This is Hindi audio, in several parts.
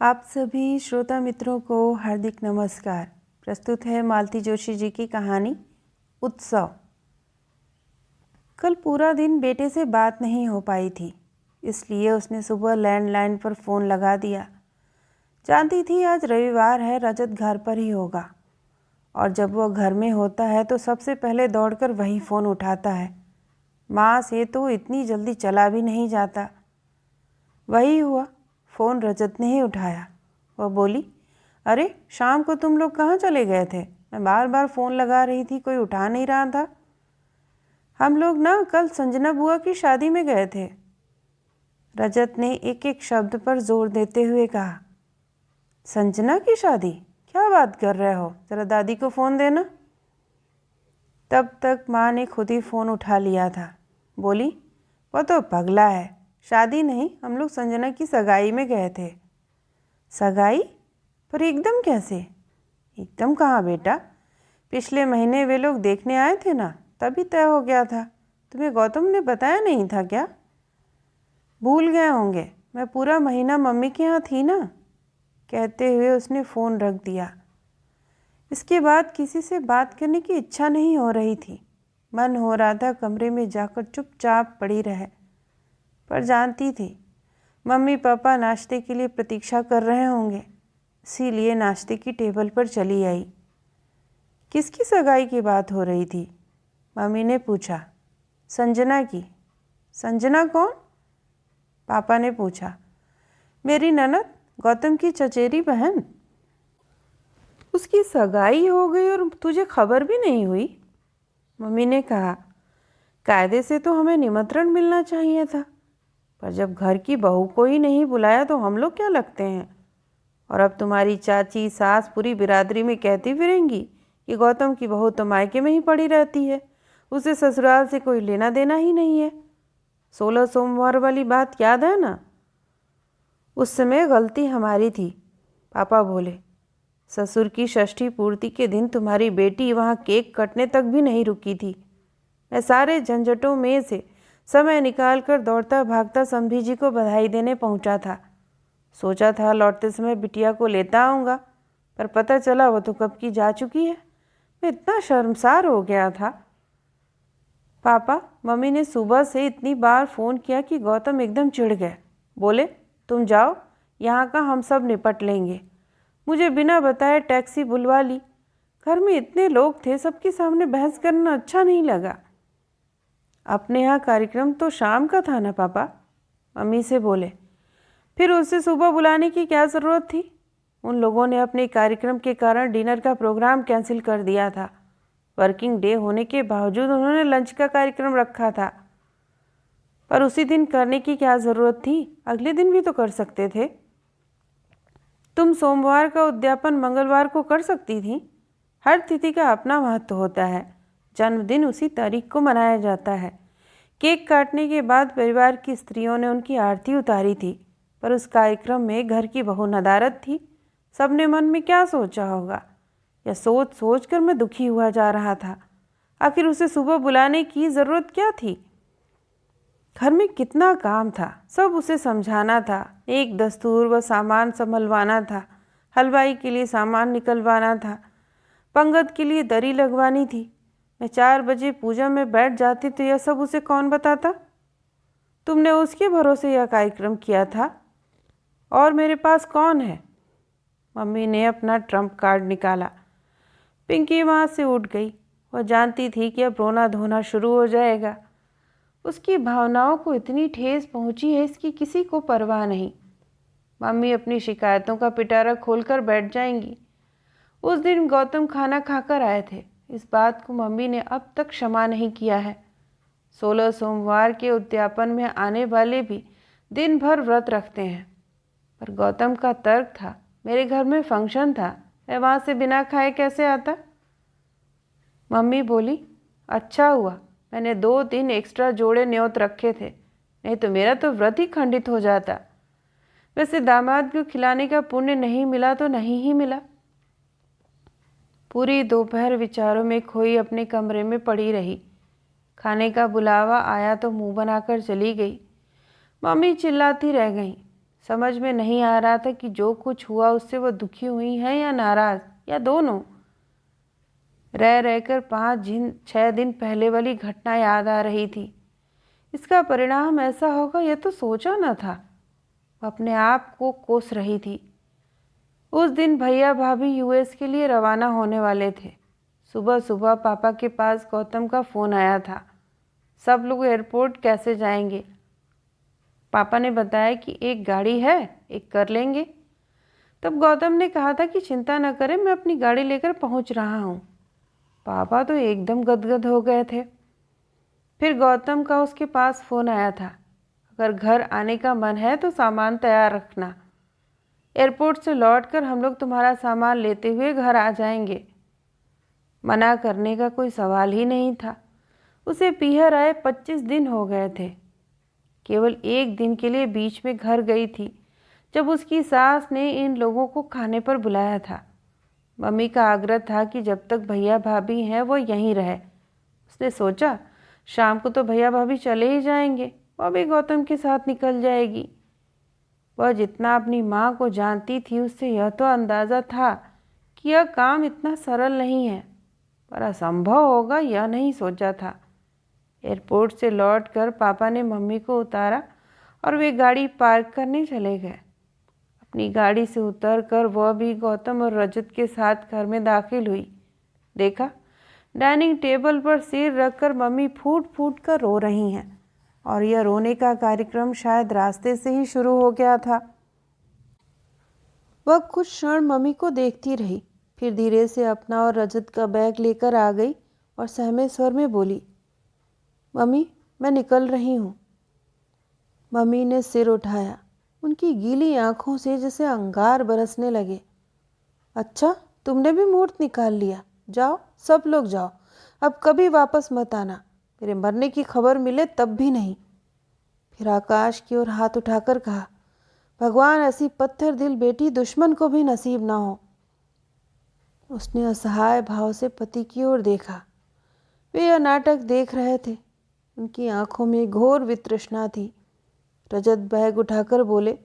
आप सभी श्रोता मित्रों को हार्दिक नमस्कार। प्रस्तुत है मालती जोशी जी की कहानी उत्सव। कल पूरा दिन बेटे से बात नहीं हो पाई थी, इसलिए उसने सुबह लैंडलाइन पर फ़ोन लगा दिया। जानती थी आज रविवार है, रजत घर पर ही होगा और जब वह घर में होता है तो सबसे पहले दौड़कर वही फ़ोन उठाता है। माँ से तो इतनी जल्दी चला भी नहीं जाता। वही हुआ, फ़ोन रजत ने ही उठाया। वह बोली, अरे शाम को तुम लोग कहाँ चले गए थे? मैं बार बार फ़ोन लगा रही थी, कोई उठा नहीं रहा था। हम लोग ना कल संजना बुआ की शादी में गए थे। रजत ने एक एक शब्द पर जोर देते हुए कहा। संजना की शादी? क्या बात कर रहे हो? ज़रा दादी को फ़ोन देना। तब तक माँ ने खुद ही फ़ोन उठा लिया था। बोली, वो तो पगला है, शादी नहीं, हम लोग संजना की सगाई में गए थे। सगाई? पर एकदम कैसे? एकदम कहाँ बेटा, पिछले महीने वे लोग देखने आए थे ना, तभी तय हो गया था। तुम्हें गौतम ने बताया नहीं था क्या? भूल गए होंगे, मैं पूरा महीना मम्मी के यहाँ थी ना। कहते हुए उसने फ़ोन रख दिया। इसके बाद किसी से बात करने की इच्छा नहीं हो रही थी। मन हो रहा था कमरे में जाकर चुपचाप पड़ी रहे, पर जानती थी मम्मी पापा नाश्ते के लिए प्रतीक्षा कर रहे होंगे, इसीलिए नाश्ते की टेबल पर चली आई। किसकी सगाई की बात हो रही थी? मम्मी ने पूछा। संजना की। संजना कौन? पापा ने पूछा। मेरी ननद, गौतम की चचेरी बहन। उसकी सगाई हो गई और तुझे खबर भी नहीं हुई? मम्मी ने कहा। कायदे से तो हमें निमंत्रण मिलना चाहिए था, पर जब घर की बहू को ही नहीं बुलाया तो हम लोग क्या लगते हैं? और अब तुम्हारी चाची सास पूरी बिरादरी में कहती फिरेंगी कि गौतम की बहू तो मायके में ही पड़ी रहती है, उसे ससुराल से कोई लेना देना ही नहीं है। 16 सोमवार वाली बात याद है ना? उस समय गलती हमारी थी, पापा बोले। ससुर की षष्ठी पूर्ति के दिन तुम्हारी बेटी वहाँ केक कटने तक भी नहीं रुकी थी। मैं सारे झंझटों में से समय निकाल कर दौड़ता भागता समधी जी को बधाई देने पहुँचा था। सोचा था लौटते समय बिटिया को लेता आऊँगा, पर पता चला वो तो कब की जा चुकी है। मैं इतना शर्मसार हो गया था। पापा, मम्मी ने सुबह से इतनी बार फ़ोन किया कि गौतम एकदम चिढ़ गए। बोले, तुम जाओ, यहाँ का हम सब निपट लेंगे। मुझे बिना बताए टैक्सी बुलवा ली। घर में इतने लोग थे, सबके सामने बहस करना अच्छा नहीं लगा। अपने यहाँ कार्यक्रम तो शाम का था ना पापा? मम्मी से बोले। फिर उसे सुबह बुलाने की क्या ज़रूरत थी? उन लोगों ने अपने कार्यक्रम के कारण डिनर का प्रोग्राम कैंसिल कर दिया था। वर्किंग डे होने के बावजूद उन्होंने लंच का कार्यक्रम रखा था। पर उसी दिन करने की क्या ज़रूरत थी? अगले दिन भी तो कर सकते थे। तुम सोमवार का उद्यापन मंगलवार को कर सकती थी। हर तिथि का अपना महत्व होता है। जन्मदिन उसी तारीख को मनाया जाता है। केक काटने के बाद परिवार की स्त्रियों ने उनकी आरती उतारी थी, पर उस कार्यक्रम में घर की बहू नदारद थी। सबने मन में क्या सोचा होगा? यह सोच सोच कर मैं दुखी हुआ जा रहा था। आखिर उसे सुबह बुलाने की ज़रूरत क्या थी? घर में कितना काम था, सब उसे समझाना था। एक दस्तूर व सामान संभलवाना था, हलवाई के लिए सामान निकलवाना था, पंगत के लिए दरी लगवानी थी। मैं 4 बजे पूजा में बैठ जाती तो यह सब उसे कौन बताता? तुमने उसके भरोसे यह कार्यक्रम किया था, और मेरे पास कौन है? मम्मी ने अपना ट्रम्प कार्ड निकाला। पिंकी वहाँ से उठ गई। वह जानती थी कि अब रोना धोना शुरू हो जाएगा। उसकी भावनाओं को इतनी ठेस पहुंची है, इसकी किसी को परवाह नहीं। मम्मी अपनी शिकायतों का पिटारा खोलकर बैठ जाएंगी। उस दिन गौतम खाना खाकर आए थे, इस बात को मम्मी ने अब तक क्षमा नहीं किया है। 16 सोमवार के उद्यापन में आने वाले भी दिन भर व्रत रखते हैं, पर गौतम का तर्क था, मेरे घर में फंक्शन था, मैं वहाँ से बिना खाए कैसे आता? मम्मी बोली, अच्छा हुआ मैंने 2 दिन एक्स्ट्रा जोड़े न्योत रखे थे, नहीं तो मेरा तो व्रत ही खंडित हो जाता। वैसे दामाद को खिलाने का पुण्य नहीं मिला तो नहीं ही मिला। पूरी दोपहर विचारों में खोई अपने कमरे में पड़ी रही। खाने का बुलावा आया तो मुंह बनाकर चली गई। मम्मी चिल्लाती रह गई। समझ में नहीं आ रहा था कि जो कुछ हुआ उससे वो दुखी हुई हैं या नाराज़ या दोनों। रह रहकर 5-6 दिन पहले वाली घटना याद आ रही थी। इसका परिणाम ऐसा होगा यह तो सोचा न था। वो अपने आप को कोस रही थी। उस दिन भैया भाभी यूएस के लिए रवाना होने वाले थे। सुबह सुबह पापा के पास गौतम का फ़ोन आया था। सब लोग एयरपोर्ट कैसे जाएंगे? पापा ने बताया कि एक गाड़ी है, एक कर लेंगे। तब गौतम ने कहा था कि चिंता न करें, मैं अपनी गाड़ी लेकर पहुंच रहा हूं। पापा तो एकदम गदगद हो गए थे। फिर गौतम का उसके पास फ़ोन आया था, अगर घर आने का मन है तो सामान तैयार रखना। एयरपोर्ट से लौटकर हम लोग तुम्हारा सामान लेते हुए घर आ जाएंगे। मना करने का कोई सवाल ही नहीं था। उसे पीहर आए 25 दिन हो गए थे। केवल एक दिन के लिए बीच में घर गई थी, जब उसकी सास ने इन लोगों को खाने पर बुलाया था। मम्मी का आग्रह था कि जब तक भैया भाभी हैं वो यहीं रहे। उसने सोचा शाम को तो भैया भाभी चले ही जाएंगे, वह भी गौतम के साथ निकल जाएगी। वह जितना अपनी माँ को जानती थी उससे यह तो अंदाज़ा था कि यह काम इतना सरल नहीं है, पर असंभव होगा यह नहीं सोचा था। एयरपोर्ट से लौटकर पापा ने मम्मी को उतारा और वे गाड़ी पार्क करने चले गए। अपनी गाड़ी से उतरकर वह भी गौतम और रजत के साथ घर में दाखिल हुई। देखा, डाइनिंग टेबल पर सिर रखकर मम्मी फूट फूट कर रो रही हैं, और यह रोने का कार्यक्रम शायद रास्ते से ही शुरू हो गया था। वह कुछ क्षण मम्मी को देखती रही, फिर धीरे से अपना और रजत का बैग लेकर आ गई और सहमे स्वर में बोली, मम्मी मैं निकल रही हूँ। मम्मी ने सिर उठाया। उनकी गीली आंखों से जैसे अंगार बरसने लगे। अच्छा, तुमने भी मुहूर्त निकाल लिया। जाओ, सब लोग जाओ, अब कभी वापस मत आना। मेरे मरने की खबर मिले तब भी नहीं। फिर आकाश की ओर हाथ उठाकर कहा, भगवान ऐसी पत्थर दिल बेटी दुश्मन को भी नसीब ना हो। उसने असहाय भाव से पति की ओर देखा। वे यह नाटक देख रहे थे। उनकी आंखों में घोर वितृष्णा थी। रजत बैग उठाकर बोले,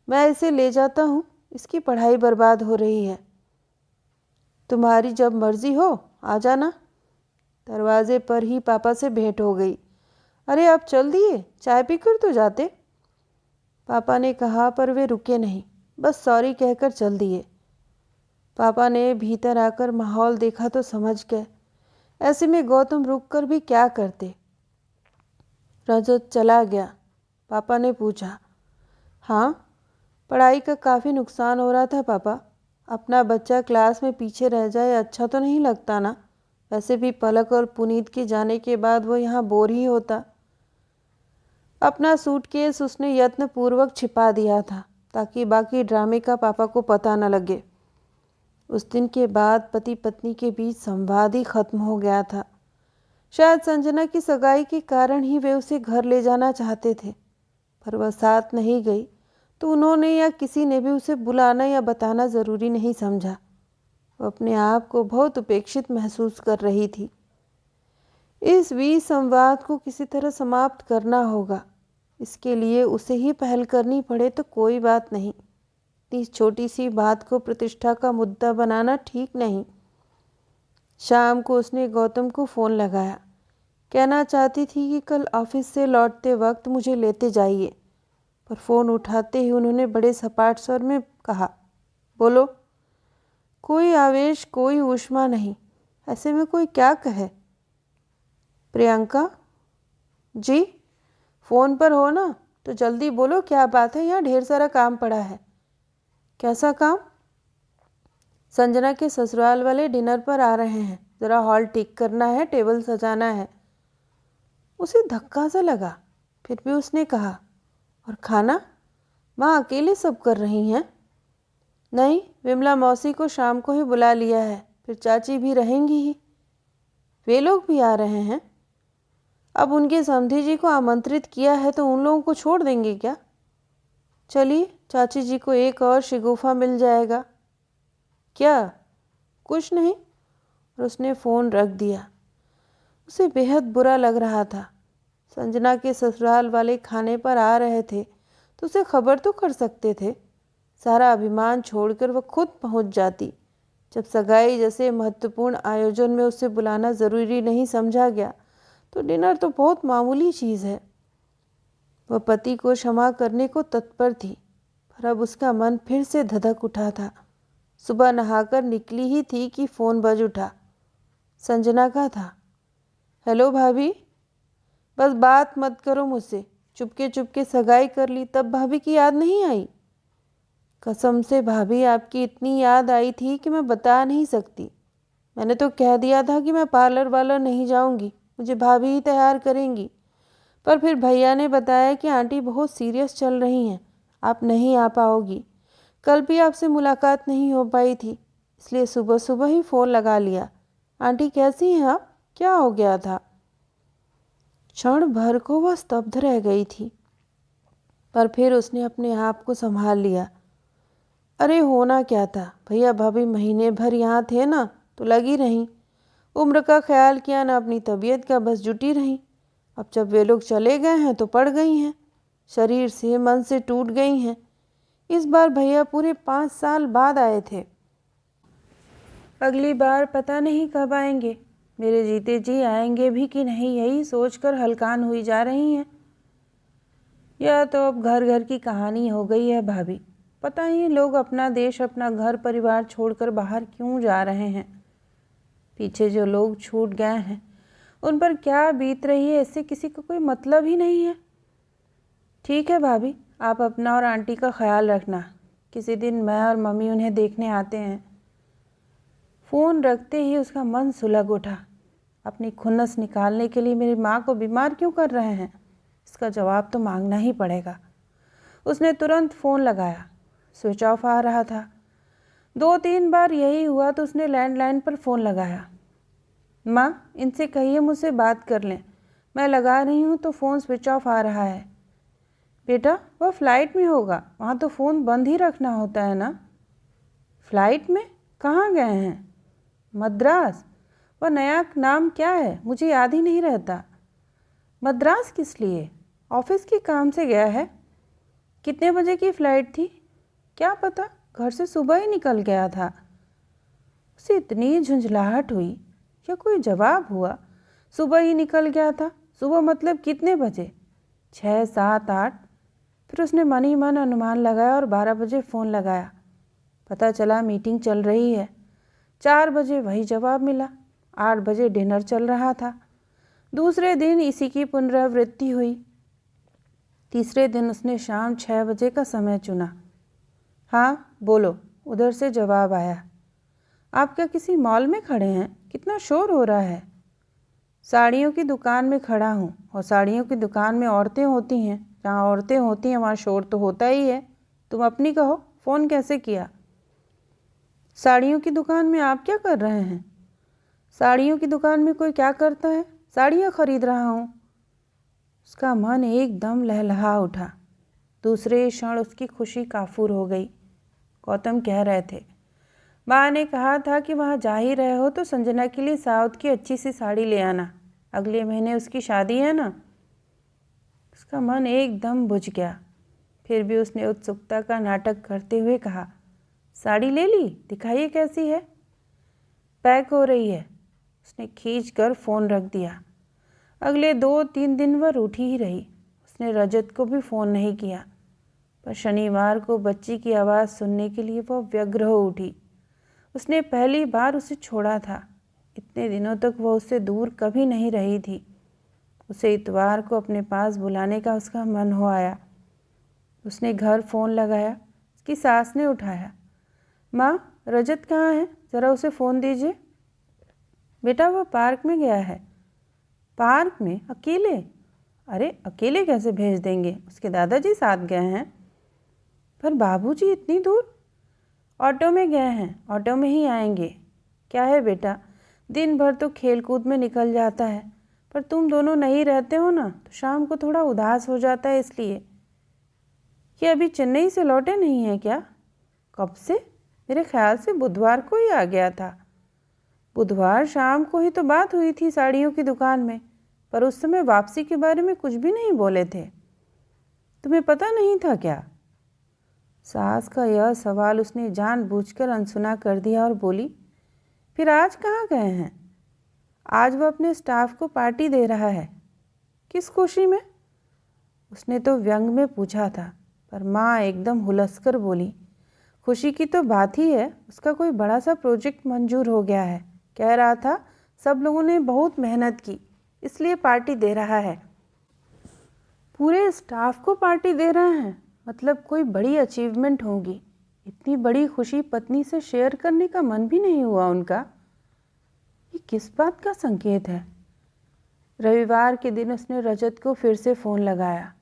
मैं इसे ले जाता हूँ, इसकी पढ़ाई बर्बाद हो रही है। तुम्हारी जब मर्जी हो आ जाना। दरवाजे पर ही पापा से भेंट हो गई। अरे आप चल दिए, चाय पीकर तो जाते। पापा ने कहा, पर वे रुके नहीं, बस सॉरी कहकर चल दिए। पापा ने भीतर आकर माहौल देखा तो समझ गए। ऐसे में गौतम रुककर भी क्या करते। रजत चला गया। पापा ने पूछा, हाँ, पढ़ाई का काफ़ी नुकसान हो रहा था पापा। अपना बच्चा क्लास में पीछे रह जाए अच्छा तो नहीं लगता ना। वैसे भी पलक और पुनीत के जाने के बाद वो यहाँ बोर ही होता। अपना सूटकेस उसने यत्नपूर्वक छिपा दिया था ताकि बाकी ड्रामे का पापा को पता न लगे। उस दिन के बाद पति पत्नी के बीच संवाद ही खत्म हो गया था। शायद संजना की सगाई के कारण ही वे उसे घर ले जाना चाहते थे, पर वह साथ नहीं गई तो उन्होंने या किसी ने भी उसे बुलाना या बताना ज़रूरी नहीं समझा। वह अपने आप को बहुत उपेक्षित महसूस कर रही थी। इस विसंवाद को किसी तरह समाप्त करना होगा। इसके लिए उसे ही पहल करनी पड़े तो कोई बात नहीं। इस छोटी सी बात को प्रतिष्ठा का मुद्दा बनाना ठीक नहीं। शाम को उसने गौतम को फ़ोन लगाया। कहना चाहती थी कि कल ऑफिस से लौटते वक्त मुझे लेते जाइए, पर फ़ोन उठाते ही उन्होंने बड़े सपाट स्वर में कहा, बोलो। कोई आवेश, कोई ऊष्मा नहीं। ऐसे में कोई क्या कहे। प्रियंका जी, फ़ोन पर हो ना, तो जल्दी बोलो क्या बात है, यहाँ ढेर सारा काम पड़ा है। कैसा काम? संजना के ससुराल वाले डिनर पर आ रहे हैं, ज़रा हॉल ठीक करना है, टेबल सजाना है। उसे धक्का सा लगा, फिर भी उसने कहा, और खाना? माँ अकेले सब कर रही हैं? नहीं, विमला मौसी को शाम को ही बुला लिया है, फिर चाची भी रहेंगी ही। वे लोग भी आ रहे हैं? अब उनके समधी जी को आमंत्रित किया है तो उन लोगों को छोड़ देंगे क्या? चलिए, चाची जी को एक और शिगुफा मिल जाएगा। क्या? कुछ नहीं। और उसने फ़ोन रख दिया। उसे बेहद बुरा लग रहा था। संजना के ससुराल वाले खाने पर आ रहे थे तो उसे खबर तो कर सकते थे। सारा अभिमान छोड़कर वह खुद पहुंच जाती। जब सगाई जैसे महत्वपूर्ण आयोजन में उसे बुलाना ज़रूरी नहीं समझा गया तो डिनर तो बहुत मामूली चीज़ है। वह पति को क्षमा करने को तत्पर थी, पर अब उसका मन फिर से धधक उठा था। सुबह नहाकर निकली ही थी कि फ़ोन बज उठा। संजना का था। हेलो भाभी, बस बात मत करो मुझसे। चुपके चुपके सगाई कर ली तब भाभी की याद नहीं आई? कसम से भाभी, आपकी इतनी याद आई थी कि मैं बता नहीं सकती। मैंने तो कह दिया था कि मैं पार्लर वाला नहीं जाऊंगी, मुझे भाभी ही तैयार करेंगी। पर फिर भैया ने बताया कि आंटी बहुत सीरियस चल रही हैं, आप नहीं आ पाओगी। कल भी आपसे मुलाकात नहीं हो पाई थी, इसलिए सुबह सुबह ही फ़ोन लगा लिया। आंटी कैसी हैं आप? क्या हो गया था? क्षण भर को वह स्तब्ध रह गई थी, पर फिर उसने अपने आप को संभाल लिया। अरे होना क्या था, भैया भाभी महीने भर यहाँ थे ना तो लगी रहीं। उम्र का ख्याल किया ना अपनी तबीयत का, बस जुटी रहीं। अब जब वे लोग चले गए हैं तो पड़ गई हैं, शरीर से मन से टूट गई हैं। इस बार भैया पूरे 5 साल बाद आए थे। अगली बार पता नहीं कब आएंगे, मेरे जीते जी आएंगे भी कि नहीं, यही सोचकर हलकान हुई जा रही हैं। यह तो अब घर घर की कहानी हो गई है भाभी। पता ही लोग अपना देश, अपना घर परिवार छोड़कर बाहर क्यों जा रहे हैं। पीछे जो लोग छूट गए हैं उन पर क्या बीत रही है, इससे किसी को कोई मतलब ही नहीं है। ठीक है भाभी, आप अपना और आंटी का ख्याल रखना। किसी दिन मैं और मम्मी उन्हें देखने आते हैं। फ़ोन रखते ही उसका मन सुलग उठा। अपनी खुन्नस निकालने के लिए मेरी माँ को बीमार क्यों कर रहे हैं, इसका जवाब तो मांगना ही पड़ेगा। उसने तुरंत फ़ोन लगाया। स्विच ऑफ आ रहा था। 2-3 बार यही हुआ तो उसने लैंडलाइन पर फ़ोन लगाया। माँ, इनसे कहिए मुझसे बात कर लें, मैं लगा रही हूँ तो फ़ोन स्विच ऑफ आ रहा है। बेटा, वह फ़्लाइट में होगा, वहाँ तो फ़ोन बंद ही रखना होता है ना। फ़्लाइट में? कहाँ गए हैं? मद्रास? वह नया नाम क्या है, मुझे याद ही नहीं रहता। मद्रास किस लिए? ऑफिस के काम से गया है। कितने बजे की फ़्लाइट थी? क्या पता, घर से सुबह ही निकल गया था। उसे इतनी झुंझलाहट हुई, क्या कोई जवाब हुआ? सुबह ही निकल गया था, सुबह मतलब कितने बजे? 6, 7, 8। फिर उसने मन ही मन अनुमान लगाया और 12 बजे फ़ोन लगाया। पता चला मीटिंग चल रही है। 4 बजे वही जवाब मिला। 8 बजे डिनर चल रहा था। दूसरे दिन इसी की पुनरावृत्ति हुई। तीसरे दिन उसने शाम 6 बजे का समय चुना। हाँ बोलो, उधर से जवाब आया। आप क्या किसी मॉल में खड़े हैं? कितना शोर हो रहा है। साड़ियों की दुकान में खड़ा हूँ, और साड़ियों की दुकान में औरतें होती हैं, जहाँ औरतें होती हैं वहाँ शोर तो होता ही है। तुम अपनी कहो, फ़ोन कैसे किया? साड़ियों की दुकान में आप क्या कर रहे हैं? साड़ियों की दुकान में कोई क्या करता है, साड़ियाँ खरीद रहा हूँ। उसका मन एकदम लहलहा उठा। दूसरे क्षण उसकी खुशी काफूर हो गई। गौतम कह रहे थे, माँ ने कहा था कि वहाँ जा ही रहे हो तो संजना के लिए साउथ की अच्छी सी साड़ी ले आना, अगले महीने उसकी शादी है ना। उसका मन एकदम बुझ गया। फिर भी उसने उत्सुकता का नाटक करते हुए कहा, साड़ी ले ली, दिखाइए कैसी है। पैक हो रही है। उसने खींच कर फ़ोन रख दिया। अगले 2-3 दिन वह रूठी ही रही। उसने रजत को भी फ़ोन नहीं किया, पर शनिवार को बच्ची की आवाज़ सुनने के लिए वह व्यग्र हो उठी। उसने पहली बार उसे छोड़ा था। इतने दिनों तक वह उससे दूर कभी नहीं रही थी। उसे इतवार को अपने पास बुलाने का उसका मन हो आया। उसने घर फ़ोन लगाया। उसकी सास ने उठाया। माँ, रजत कहाँ है, ज़रा उसे फ़ोन दीजिए। बेटा, वह पार्क में गया है। पार्क में अकेले? अरे अकेले कैसे भेज देंगे, उसके दादाजी साथ गए हैं। पर बाबूजी इतनी दूर? ऑटो में गए हैं, ऑटो में ही आएंगे। क्या है बेटा, दिन भर तो खेल कूद में निकल जाता है, पर तुम दोनों नहीं रहते हो ना तो शाम को थोड़ा उदास हो जाता है, इसलिए। ये अभी चेन्नई से लौटे नहीं हैं क्या? कब से? मेरे ख्याल से बुधवार को ही आ गया था। बुधवार शाम को ही तो बात हुई थी साड़ियों की दुकान में, पर उस समय वापसी के बारे में कुछ भी नहीं बोले थे। तुम्हें पता नहीं था क्या? सास का यह सवाल उसने जानबूझकर अनसुना कर दिया और बोली, फिर आज कहाँ गए हैं? आज वह अपने स्टाफ को पार्टी दे रहा है। किस खुशी में? उसने तो व्यंग में पूछा था, पर माँ एकदम हुलसकर बोली, खुशी की तो बात ही है, उसका कोई बड़ा सा प्रोजेक्ट मंजूर हो गया है। कह रहा था सब लोगों ने बहुत मेहनत की, इसलिए पार्टी दे रहा है। पूरे स्टाफ को पार्टी दे रहे हैं, मतलब कोई बड़ी अचीवमेंट होगी। इतनी बड़ी खुशी पत्नी से शेयर करने का मन भी नहीं हुआ उनका। ये किस बात का संकेत है? रविवार के दिन उसने रजत को फिर से फ़ोन लगाया।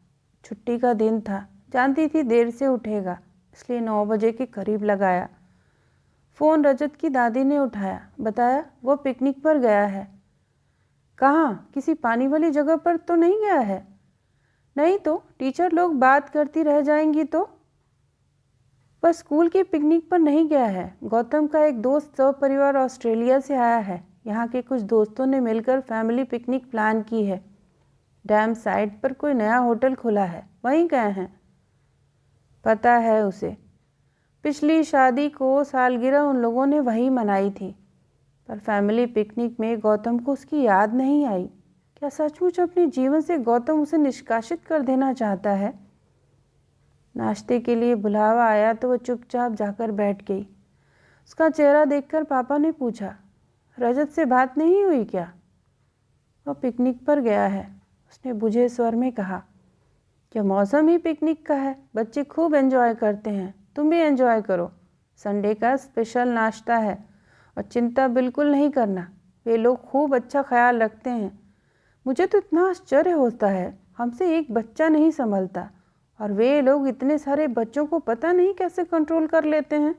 छुट्टी का दिन था, जानती थी देर से उठेगा, इसलिए 9 बजे के करीब लगाया। फ़ोन रजत की दादी ने उठाया, बताया वो पिकनिक पर गया है। कहाँ? किसी पानी वाली जगह पर तो नहीं गया है? नहीं तो, टीचर लोग बात करती रह जाएंगी तो। वह स्कूल की पिकनिक पर नहीं गया है। गौतम का एक दोस्त सपरिवार ऑस्ट्रेलिया से आया है। यहाँ के कुछ दोस्तों ने मिलकर फैमिली पिकनिक प्लान की है। डैम साइड पर कोई नया होटल खुला है, वहीं गए हैं। पता है उसे। पिछली शादी को सालगिरह उन लोगों ने वहीं मनाई थी, पर फैमिली पिकनिक में गौतम को उसकी याद नहीं आई। क्या सचमुच अपने जीवन से गौतम उसे निष्कासित कर देना चाहता है? नाश्ते के लिए बुलावा आया तो वह चुपचाप जाकर बैठ गई। उसका चेहरा देखकर पापा ने पूछा, रजत से बात नहीं हुई क्या? वह पिकनिक पर गया है, उसने बुझे स्वर में कहा। क्या मौसम ही पिकनिक का है, बच्चे खूब एंजॉय करते हैं, तुम भी एंजॉय करो। संडे का स्पेशल नाश्ता है और चिंता बिल्कुल नहीं करना, वे लोग खूब अच्छा ख्याल रखते हैं। मुझे तो इतना आश्चर्य होता है, हमसे एक बच्चा नहीं संभलता और वे लोग इतने सारे बच्चों को पता नहीं कैसे कंट्रोल कर लेते हैं।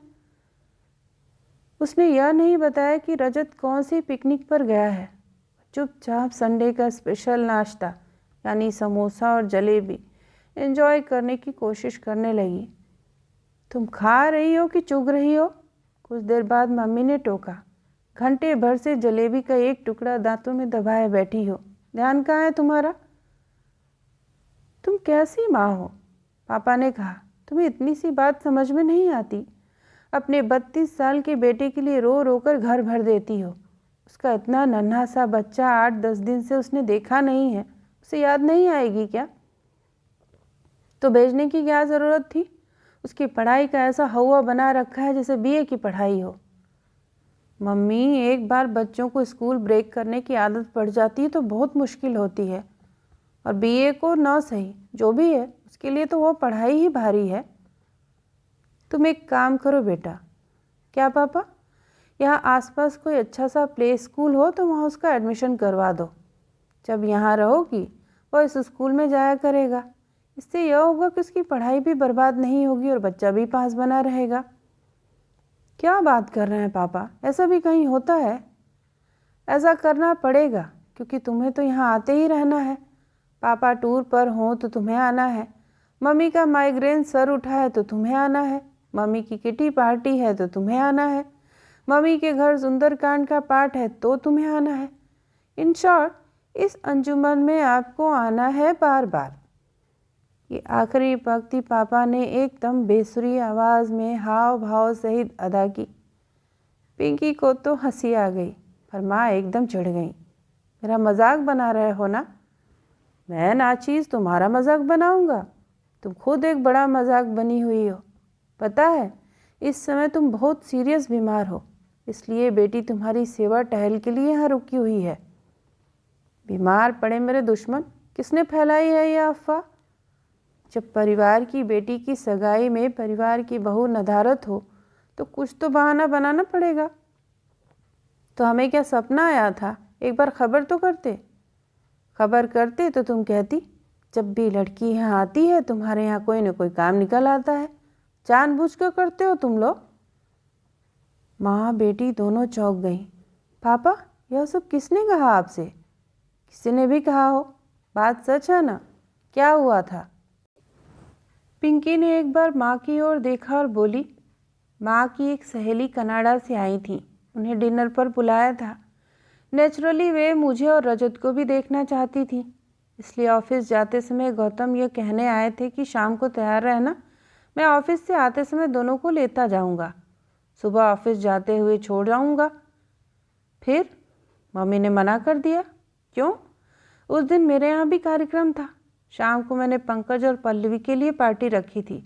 उसने यह नहीं बताया कि रजत कौन सी पिकनिक पर गया है। चुपचाप संडे का स्पेशल नाश्ता यानी समोसा और जलेबी एंजॉय करने की कोशिश करने लगी। तुम खा रही हो कि चुग रही हो? कुछ देर बाद मम्मी ने टोका। घंटे भर से जलेबी का एक टुकड़ा दांतों में दबाए बैठी हो, ध्यान कहाँ है तुम्हारा? तुम कैसी माँ हो? पापा ने कहा, तुम्हें इतनी सी बात समझ में नहीं आती? अपने 32 साल के बेटे के लिए रो रो कर घर भर देती हो। उसका इतना नन्हा सा बच्चा 8-10 दिन से उसने देखा नहीं है, उसे याद नहीं आएगी क्या? तो भेजने की क्या ज़रूरत थी? उसकी पढ़ाई का ऐसा हवा बना रखा है जैसे बीए की पढ़ाई हो। मम्मी, एक बार बच्चों को स्कूल ब्रेक करने की आदत पड़ जाती है तो बहुत मुश्किल होती है, और बीए को ना सही जो भी है उसके लिए तो वो पढ़ाई ही भारी है। तुम एक काम करो बेटा। क्या पापा? यहाँ आसपास कोई अच्छा सा प्ले स्कूल हो तो वहाँ उसका एडमिशन करवा दो। जब यहाँ रहोगी वो इस स्कूल में जाया करेगा। इससे यह होगा कि उसकी पढ़ाई भी बर्बाद नहीं होगी और बच्चा भी पास बना रहेगा। क्या बात कर रहे हैं पापा, ऐसा भी कहीं होता है? ऐसा करना पड़ेगा क्योंकि तुम्हें तो यहाँ आते ही रहना है। पापा टूर पर हों तो तुम्हें आना है, मम्मी का माइग्रेन सर उठा है तो तुम्हें आना है, मम्मी की किटी पार्टी है तो तुम्हें आना है, मम्मी के घर सुंदरकांड का पाठ है तो तुम्हें आना है। इन शॉर्ट, इस अंजुमन में आपको आना है बार बार। ये आखिरी पंक्ति पापा ने एकदम बेसुरी आवाज़ में हाव भाव सहित अदा की। पिंकी को तो हंसी आ गई, पर माँ एकदम चिढ़ गई। मेरा मजाक बना रहे हो ना? मैं नाचीज़ तुम्हारा मजाक बनाऊंगा? तुम खुद एक बड़ा मजाक बनी हुई हो। पता है, इस समय तुम बहुत सीरियस बीमार हो, इसलिए बेटी तुम्हारी सेवा टहल के लिए यहाँ रुकी हुई है। बीमार पड़े मेरे दुश्मन, किसने फैलाई है यह अफवाह? जब परिवार की बेटी की सगाई में परिवार की बहू नदारत हो तो कुछ तो बहाना बनाना पड़ेगा। तो हमें क्या सपना आया था? एक बार खबर तो करते। खबर करते तो तुम कहती, जब भी लड़की यहाँ आती है तुम्हारे यहाँ कोई न कोई काम निकल आता है। जानबूझ कर करते हो तुम लोग। माँ बेटी दोनों चौंक गई। पापा, यह सब किसने कहा आपसे? किसी ने भी कहा हो, बात सच है ना? क्या हुआ था? पिंकी ने एक बार माँ की ओर देखा और बोली, माँ की एक सहेली कनाडा से आई थी, उन्हें डिनर पर बुलाया था। नेचुरली वे मुझे और रजत को भी देखना चाहती थी। इसलिए ऑफिस जाते समय गौतम ये कहने आए थे कि शाम को तैयार रहना, मैं ऑफिस से आते समय दोनों को लेता जाऊंगा। सुबह ऑफिस जाते हुए छोड़ जाऊंगा। फिर मम्मी ने मना कर दिया। क्यों? उस दिन मेरे यहाँ भी कार्यक्रम था। शाम को मैंने पंकज और पल्लवी के लिए पार्टी रखी थी।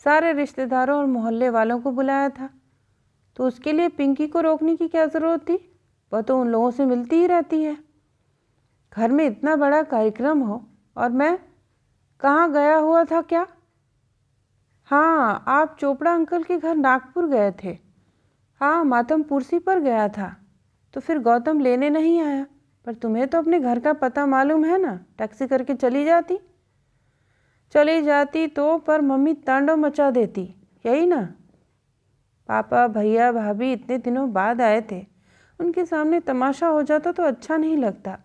सारे रिश्तेदारों और मोहल्ले वालों को बुलाया था, तो उसके लिए पिंकी को रोकने की क्या ज़रूरत थी? वह तो उन लोगों से मिलती ही रहती है। घर में इतना बड़ा कार्यक्रम हो और मैं कहाँ गया हुआ था क्या? हाँ, आप चोपड़ा अंकल के घर नागपुर गए थे। हाँ, मातमपुरसी पर गया था। तो फिर गौतम लेने नहीं आया। पर तुम्हें तो अपने घर का पता मालूम है ना, टैक्सी करके चली जाती तो पर मम्मी तांडव मचा देती, यही ना? पापा, भैया, भाभी इतने दिनों बाद आए थे, उनके सामने तमाशा हो जाता तो अच्छा नहीं लगता।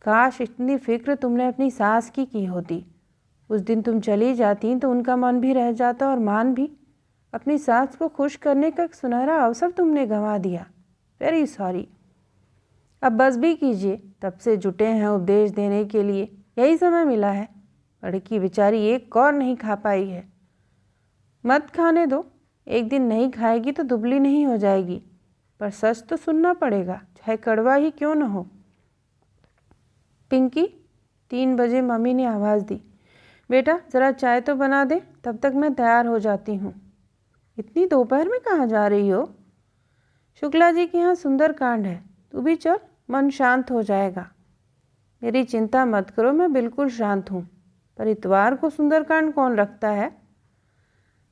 काश इतनी फिक्र तुमने अपनी सास की होती। उस दिन तुम चली जाती तो उनका मन भी रह जाता और मान भी। अपनी सास को खुश करने का एक सुनहरा अवसर तुमने गंवा दिया। Very sorry. अब बस भी कीजिए, तब से जुटे हैं उपदेश देने के लिए, यही समय मिला है। लड़की बेचारी एक कौर नहीं खा पाई है। मत खाने दो, एक दिन नहीं खाएगी तो दुबली नहीं हो जाएगी। पर सच तो सुनना पड़ेगा, चाहे कड़वा ही क्यों न हो। पिंकी, 3 बजे मम्मी ने आवाज़ दी। बेटा ज़रा चाय तो बना दे, तब तक मैं तैयार हो जाती हूँ। इतनी दोपहर में कहाँ जा रही हो? शुक्ला जी के यहाँ सुंदरकांड है, तू भी चल, मन शांत हो जाएगा। मेरी चिंता मत करो, मैं बिल्कुल शांत हूँ। पर इतवार को सुंदरकांड कौन रखता है?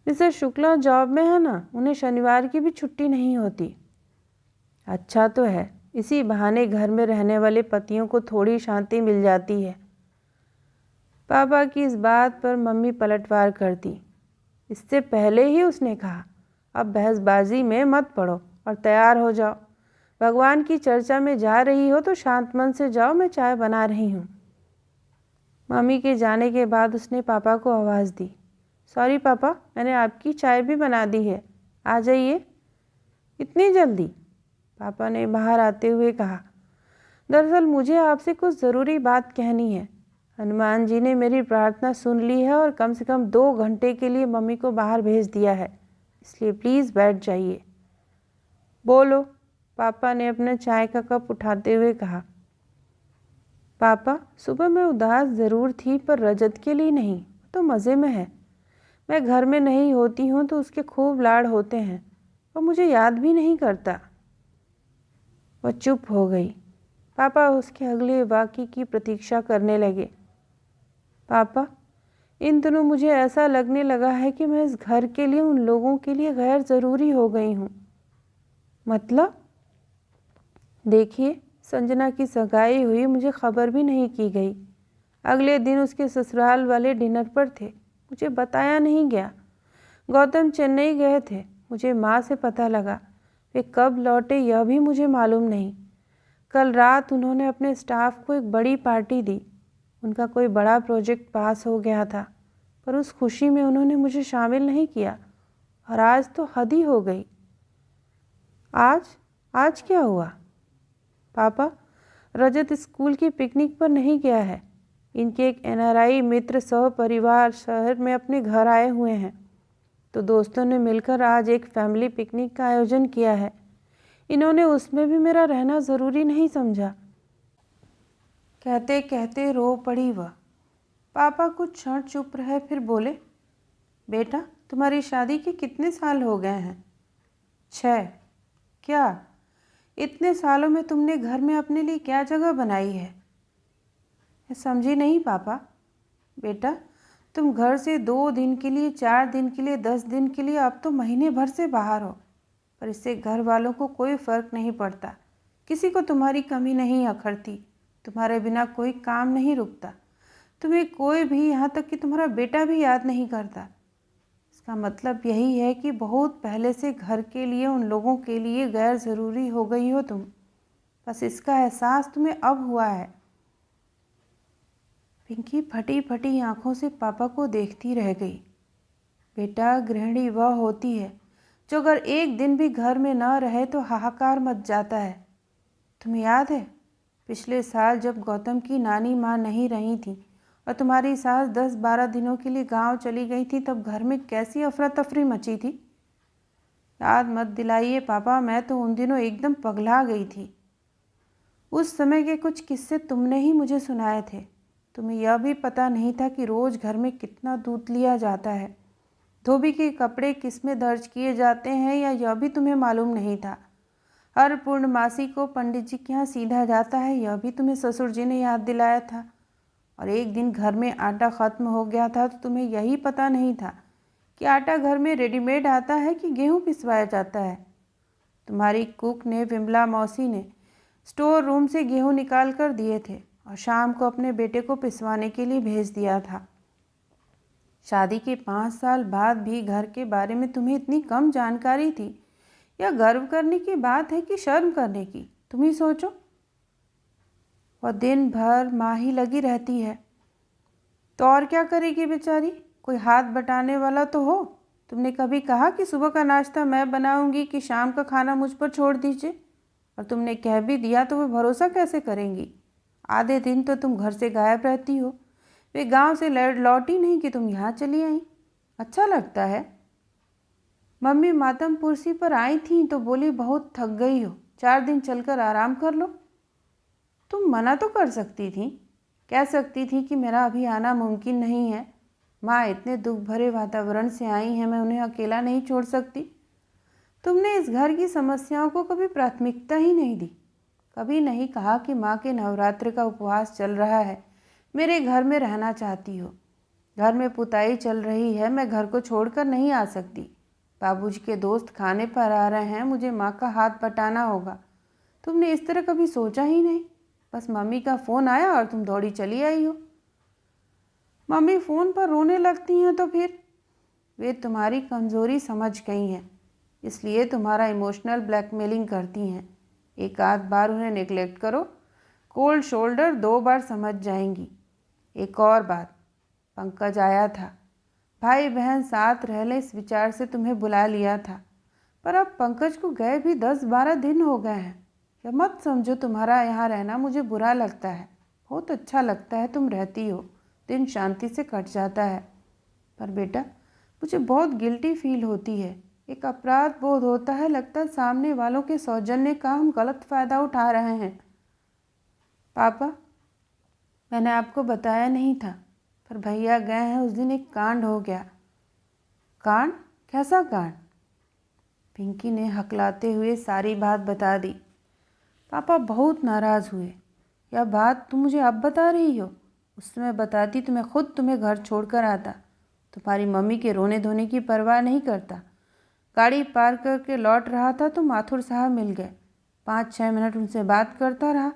मिसेस शुक्ला जॉब में है ना, उन्हें शनिवार की भी छुट्टी नहीं होती। अच्छा तो है, इसी बहाने घर में रहने वाले पतियों को थोड़ी शांति मिल जाती है। पापा की इस बात पर मम्मी पलटवार करती। इससे पहले ही उसने कहा, अब बहसबाजी में मत पड़ो और तैयार हो जाओ। भगवान की चर्चा में जा रही हो तो शांत मन से जाओ, मैं चाय बना रही हूँ। मम्मी के जाने के बाद उसने पापा को आवाज़ दी। सॉरी पापा, मैंने आपकी चाय भी बना दी है, आ जाइए। इतनी जल्दी? पापा ने बाहर आते हुए कहा। दरअसल मुझे आपसे कुछ ज़रूरी बात कहनी है। हनुमान जी ने मेरी प्रार्थना सुन ली है और कम से कम 2 घंटे के लिए मम्मी को बाहर भेज दिया है, इसलिए प्लीज़ बैठ जाइए। बोलो, पापा ने अपना चाय का कप उठाते हुए कहा। पापा, सुबह मैं उदास ज़रूर थी पर रजत के लिए नहीं, तो मज़े में है। मैं घर में नहीं होती हूँ तो उसके खूब लाड़ होते हैं और मुझे याद भी नहीं करता। वह चुप हो गई। पापा उसके अगले वाक्य की प्रतीक्षा करने लगे। पापा, इन दिनों मुझे ऐसा लगने लगा है कि मैं इस घर के लिए, उन लोगों के लिए गैर ज़रूरी हो गई हूँ। मतलब? देखिए, संजना की सगाई हुई, मुझे खबर भी नहीं की गई। अगले दिन उसके ससुराल वाले डिनर पर थे, मुझे बताया नहीं गया। गौतम चेन्नई गए थे, मुझे माँ से पता लगा। वे कब लौटे यह भी मुझे मालूम नहीं। कल रात उन्होंने अपने स्टाफ को एक बड़ी पार्टी दी। उनका कोई बड़ा प्रोजेक्ट पास हो गया था, पर उस खुशी में उन्होंने मुझे शामिल नहीं किया। और आज तो हद ही हो गई। आज क्या हुआ? पापा, रजत स्कूल की पिकनिक पर नहीं गया है। इनके एक NRI मित्र सह परिवार शहर में अपने घर आए हुए हैं, तो दोस्तों ने मिलकर आज एक फैमिली पिकनिक का आयोजन किया है। इन्होंने उसमें भी मेरा रहना ज़रूरी नहीं समझा। कहते कहते रो पड़ी वह। पापा कुछ क्षण चुप रहे, फिर बोले, बेटा तुम्हारी शादी के कितने साल हो गए हैं? 6। क्या इतने सालों में तुमने घर में अपने लिए क्या जगह बनाई है? मैं समझी नहीं पापा। बेटा, तुम घर से 2 दिन के लिए, 4 दिन के लिए, 10 दिन के लिए, अब तो महीने भर से बाहर हो, पर इससे घर वालों को कोई फ़र्क नहीं पड़ता। किसी को तुम्हारी कमी नहीं अखरती। तुम्हारे बिना कोई काम नहीं रुकता। तुम्हें कोई भी, यहाँ तक कि तुम्हारा बेटा भी याद नहीं करता। इसका मतलब यही है कि बहुत पहले से घर के लिए, उन लोगों के लिए गैर ज़रूरी हो गई हो तुम। बस इसका एहसास तुम्हें अब हुआ है। पिंकी फटी फटी आंखों से पापा को देखती रह गई। बेटा, गृहिणी वह होती है जो अगर एक दिन भी घर में न रहे तो हाहाकार मच जाता है। तुम्हें याद है, पिछले साल जब गौतम की नानी माँ नहीं रही थी और तुम्हारी सास 10-12 दिनों के लिए गांव चली गई थी, तब घर में कैसी अफरा तफरी मची थी। याद मत दिलाइए पापा, मैं तो उन दिनों एकदम पगला गई थी। उस समय के कुछ किस्से तुमने ही मुझे सुनाए थे। तुम्हें यह भी पता नहीं था कि रोज़ घर में कितना दूध लिया जाता है, धोबी के कपड़े किस में दर्ज किए जाते हैं, या यह भी तुम्हें मालूम नहीं था हर पूर्णमासी को पंडित जी के यहाँ सीधा जाता है, यह भी तुम्हें ससुर जी ने याद दिलाया था। और एक दिन घर में आटा ख़त्म हो गया था तो तुम्हें यही पता नहीं था कि आटा घर में रेडीमेड आता है कि गेहूँ पिसवाया जाता है। तुम्हारी कुक ने, विमला मौसी ने, स्टोर रूम से गेहूँ निकाल कर दिए थे और शाम को अपने बेटे को पिसवाने के लिए भेज दिया था। शादी के 5 साल बाद भी घर के बारे में तुम्हें इतनी कम जानकारी थी। यह गर्व करने की बात है कि शर्म करने की, तुम ही सोचो। वह दिन भर माँ ही लगी रहती है तो और क्या करेगी बेचारी, कोई हाथ बटाने वाला तो हो। तुमने कभी कहा कि सुबह का नाश्ता मैं बनाऊंगी कि शाम का खाना मुझ पर छोड़ दीजिए, और तुमने कह भी दिया तो वे भरोसा कैसे करेंगी। आधे दिन तो तुम घर से गायब रहती हो, वे गांव से लौटी नहीं कि तुम यहाँ चली आई। अच्छा लगता है। मम्मी मातम पुरसी पर आई थी तो बोली बहुत थक गई हो, 4 दिन चलकर आराम कर लो। तुम मना तो कर सकती थी, कह सकती थी कि मेरा अभी आना मुमकिन नहीं है। माँ इतने दुख भरे वातावरण से आई हैं, मैं उन्हें अकेला नहीं छोड़ सकती। तुमने इस घर की समस्याओं को कभी प्राथमिकता ही नहीं दी। कभी नहीं कहा कि माँ के नवरात्र का उपवास चल रहा है, मेरे घर में रहना चाहती हो। घर में पुताई चल रही है, मैं घर को छोड़कर नहीं आ सकती। बाबूजी के दोस्त खाने पर आ रहे हैं, मुझे माँ का हाथ बटाना होगा। तुमने इस तरह कभी सोचा ही नहीं। बस मम्मी का फ़ोन आया और तुम दौड़ी चली आई हो। मम्मी फ़ोन पर रोने लगती हैं तो फिर वे तुम्हारी कमज़ोरी समझ गई हैं, इसलिए तुम्हारा इमोशनल ब्लैकमेलिंग करती हैं। एक आध बार उन्हें नेगलेक्ट करो, कोल्ड शोल्डर 2 बार समझ जाएंगी। एक और बात, पंकज आया था, भाई बहन साथ रह ले इस विचार से तुम्हें बुला लिया था, पर अब पंकज को गए भी 10-12 दिन हो गए हैं। यह मत समझो तुम्हारा यहाँ रहना मुझे बुरा लगता है, बहुत अच्छा लगता है, तुम रहती हो, दिन शांति से कट जाता है। पर बेटा मुझे बहुत गिल्टी फील होती है, एक अपराध बोध होता है, लगता है सामने वालों के सौजन्य का हम गलत फ़ायदा उठा रहे हैं। पापा मैंने आपको बताया नहीं था, पर भैया गए हैं, उस दिन एक कांड हो गया। कांड? कैसा कांड? पिंकी ने हकलाते हुए सारी बात बता दी। पापा बहुत नाराज़ हुए। यह बात तुम मुझे अब बता रही हो? उस समय बताती तो मैं खुद तुम्हें घर छोड़कर आता। तुम्हारी मम्मी के रोने धोने की परवाह नहीं करता। गाड़ी पार करके लौट रहा था तो माथुर साहब मिल गए। 5-6 मिनट उनसे बात करता रहा।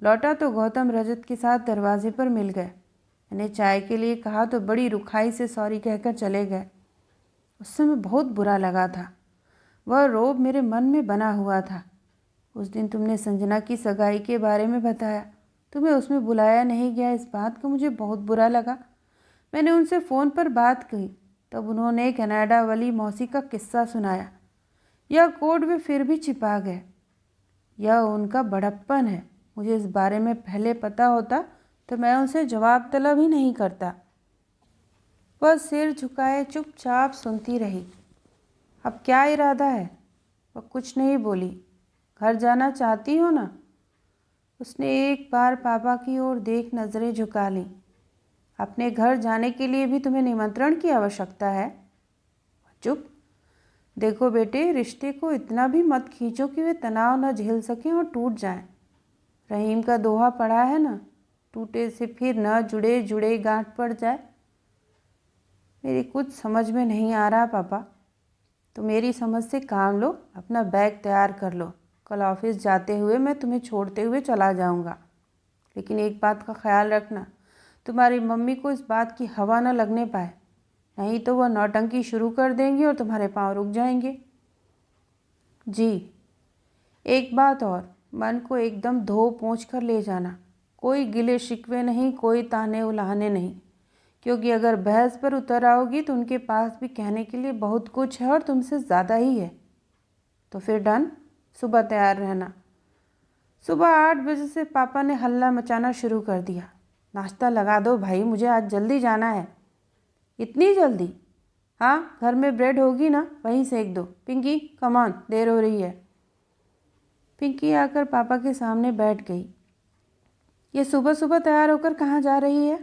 लौटा तो गौतम रजत के साथ दरवाजे पर मिल गए। मैंने चाय के लिए कहा तो बड़ी रुखाई से सॉरी कहकर चले गए। उस समय बहुत बुरा लगा था, वह रोब मेरे मन में बना हुआ था। उस दिन तुमने संजना की सगाई के बारे में बताया, तुम्हें उसमें बुलाया नहीं गया, इस बात का मुझे बहुत बुरा लगा। मैंने उनसे फ़ोन पर बात की, तब उन्होंने कनाडा वाली मौसी का किस्सा सुनाया। यह कोड वे फिर भी छिपा गए। यह उनका बड़प्पन है। मुझे इस बारे में पहले पता होता तो मैं उनसे जवाब तलब ही नहीं करता। वह सिर झुकाए चुपचाप सुनती रही। अब क्या इरादा है? वह कुछ नहीं बोली। घर जाना चाहती हो ना? उसने एक बार पापा की ओर देख नज़रें झुका लीं। अपने घर जाने के लिए भी तुम्हें निमंत्रण की आवश्यकता है? चुप। देखो बेटे, रिश्ते को इतना भी मत खींचो कि वे तनाव न झेल सकें और टूट जाएं। रहीम का दोहा पड़ा है ना, टूटे से फिर न जुड़े, जुड़े गांठ पड़ जाए। मेरी कुछ समझ में नहीं आ रहा पापा। तो मेरी समझ से काम लो, अपना बैग तैयार कर लो। कल ऑफिस जाते हुए मैं तुम्हें छोड़ते हुए चला जाऊंगा। लेकिन एक बात का ख्याल रखना, तुम्हारी मम्मी को इस बात की हवा न लगने पाए, नहीं तो वह नौटंकी शुरू कर देंगी और तुम्हारे पाँव रुक जाएंगे। जी। एक बात और, मन को एकदम धो पोंछ कर ले जाना। कोई गिले शिकवे नहीं, कोई ताने उलाहने नहीं, क्योंकि अगर बहस पर उतर आओगी तो उनके पास भी कहने के लिए बहुत कुछ है और तुमसे ज़्यादा ही है। तो फिर डन, सुबह तैयार रहना। सुबह 8 बजे से पापा ने हल्ला मचाना शुरू कर दिया। नाश्ता लगा दो भाई, मुझे आज जल्दी जाना है। इतनी जल्दी? हाँ, घर में ब्रेड होगी ना, वहीं सेक दो। पिंकी कम ऑन, देर हो रही है। पिंकी आकर पापा के सामने बैठ गई। ये सुबह सुबह तैयार होकर कहाँ जा रही है?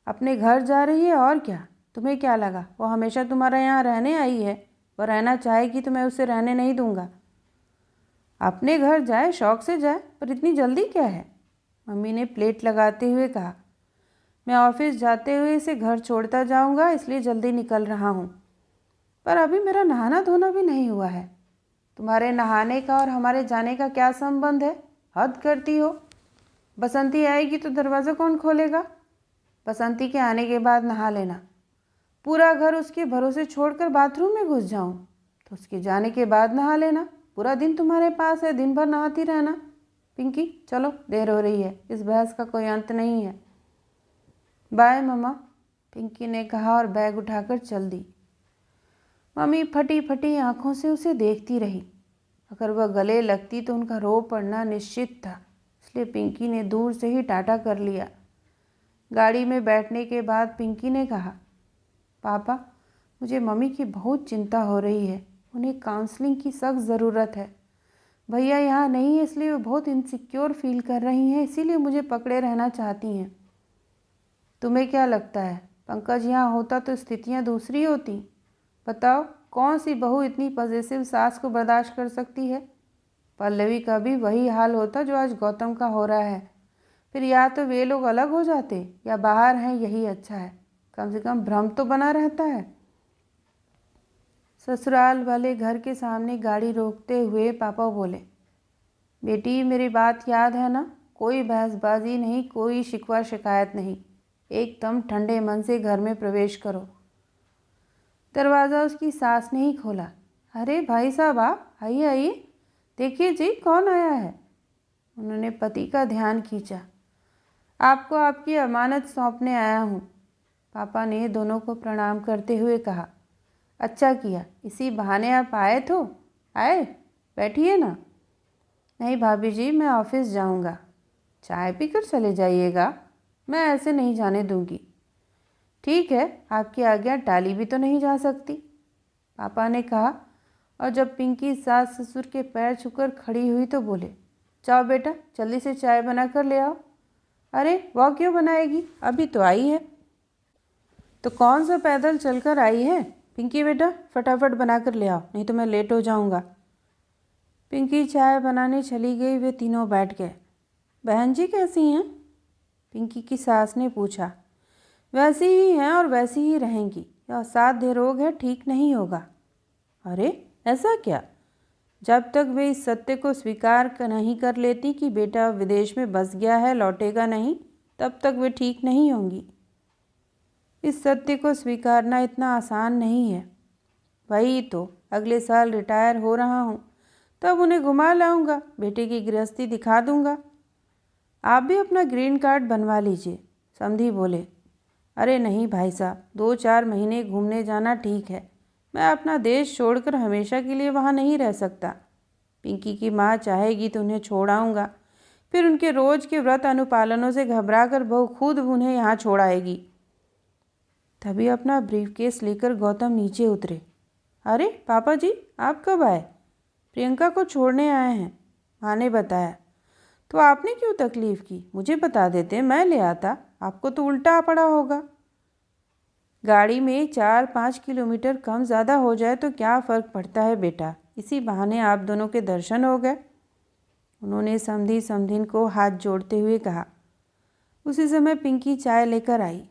अपने घर जा रही है और क्या। तुम्हें क्या लगा वो हमेशा तुम्हारा यहाँ रहने आई है? वो रहना चाहेगी तो मैं उसे रहने नहीं दूंगा। अपने घर जाए, शौक से जाए, पर इतनी जल्दी क्या है? मम्मी ने प्लेट लगाते हुए कहा। मैं ऑफिस जाते हुए इसे घर छोड़ता जाऊंगा, इसलिए जल्दी निकल रहा हूँ। पर अभी मेरा नहाना धोना भी नहीं हुआ है। तुम्हारे नहाने का और हमारे जाने का क्या संबंध है? हद करती हो। बसंती आएगी तो दरवाज़ा कौन खोलेगा? बसंती के आने के बाद नहा लेना। पूरा घर उसके भरोसे छोड़कर बाथरूम में घुस जाऊं तो उसके जाने के बाद नहा लेना। पूरा दिन तुम्हारे पास है, दिन भर नहाती रहना। पिंकी चलो, देर हो रही है, इस बहस का कोई अंत नहीं है। बाय मम्मा, पिंकी ने कहा और बैग उठाकर चल दी। मम्मी फटी फटी आंखों से उसे देखती रही। अगर वह गले लगती तो उनका रो पड़ना निश्चित था, इसलिए पिंकी ने दूर से ही टाटा कर लिया। गाड़ी में बैठने के बाद पिंकी ने कहा, पापा मुझे मम्मी की बहुत चिंता हो रही है, उन्हें काउंसलिंग की सख्त ज़रूरत है। भैया यहाँ नहीं है, इसलिए वो बहुत इनसिक्योर फील कर रही हैं, इसीलिए मुझे पकड़े रहना चाहती हैं। तुम्हें क्या लगता है पंकज यहाँ होता तो स्थितियाँ दूसरी होती? बताओ, कौन सी बहू इतनी पॉजिटिव सास को बर्दाश्त कर सकती है? पल्लवी का भी वही हाल होता जो आज गौतम का हो रहा है। फिर या तो वे लोग अलग हो जाते या बाहर हैं, यही अच्छा है। कम से कम भ्रम तो बना रहता है। ससुराल वाले घर के सामने गाड़ी रोकते हुए पापा बोले, बेटी मेरी बात याद है ना? कोई बहसबाजी नहीं, कोई शिकवा शिकायत नहीं, एकदम ठंडे मन से घर में प्रवेश करो। दरवाज़ा उसकी सास ने ही खोला। अरे भाई साहब, आप आइए आइए, देखिए जी कौन आया है। उन्होंने पति का ध्यान खींचा। आपको आपकी अमानत सौंपने आया हूँ। पापा ने दोनों को प्रणाम करते हुए कहा। अच्छा किया, इसी बहाने आप आए तो आए, बैठिए ना। नहीं भाभी जी, मैं ऑफिस जाऊँगा। चाय पीकर चले जाइएगा, मैं ऐसे नहीं जाने दूँगी। ठीक है, आपकी आज्ञा टाली भी तो नहीं जा सकती, पापा ने कहा। और जब पिंकी सास ससुर के पैर छूकर खड़ी हुई तो बोले, जाओ बेटा जल्दी से चाय बना कर ले आओ। अरे वह क्यों बनाएगी, अभी तो आई है। तो कौन सा पैदल चलकर आई है? पिंकी बेटा फटाफट बना कर ले आओ, नहीं तो मैं लेट हो जाऊंगा। पिंकी चाय बनाने चली गई। वे तीनों बैठ गए। बहन जी कैसी हैं? पिंकी की सास ने पूछा। वैसी ही हैं और वैसी ही रहेंगी, यह असाध्य रोग है, ठीक नहीं होगा। अरे ऐसा क्या? जब तक वे इस सत्य को स्वीकार नहीं कर लेती कि बेटा विदेश में बस गया है, लौटेगा नहीं, तब तक वे ठीक नहीं होंगी। इस सत्य को स्वीकारना इतना आसान नहीं है। वही तो, अगले साल रिटायर हो रहा हूँ, तब उन्हें घुमा लाऊंगा, बेटे की गृहस्थी दिखा दूंगा। आप भी अपना ग्रीन कार्ड बनवा लीजिए, समधी बोले। अरे नहीं भाई साहब, 2-4 महीने घूमने जाना ठीक है, मैं अपना देश छोड़कर हमेशा के लिए वहाँ नहीं रह सकता। पिंकी की माँ चाहेगी तो उन्हें छोड़ आऊँगा, फिर उनके रोज के व्रत अनुपालनों से घबराकर बहू खुद उन्हें यहाँ छोड़ आएगी। तभी अपना ब्रीफकेस लेकर गौतम नीचे उतरे। अरे पापा जी, आप कब आए? प्रियंका को छोड़ने आए हैं, माँ ने बताया। तो आपने क्यों तकलीफ़ की? मुझे बता देते, मैं ले आता, आपको तो उल्टा पड़ा होगा। गाड़ी में 4-5 किलोमीटर कम ज़्यादा हो जाए तो क्या फ़र्क पड़ता है बेटा, इसी बहाने आप दोनों के दर्शन हो गए। उन्होंने समधी समधिन को हाथ जोड़ते हुए कहा। उसी समय पिंकी चाय लेकर आई।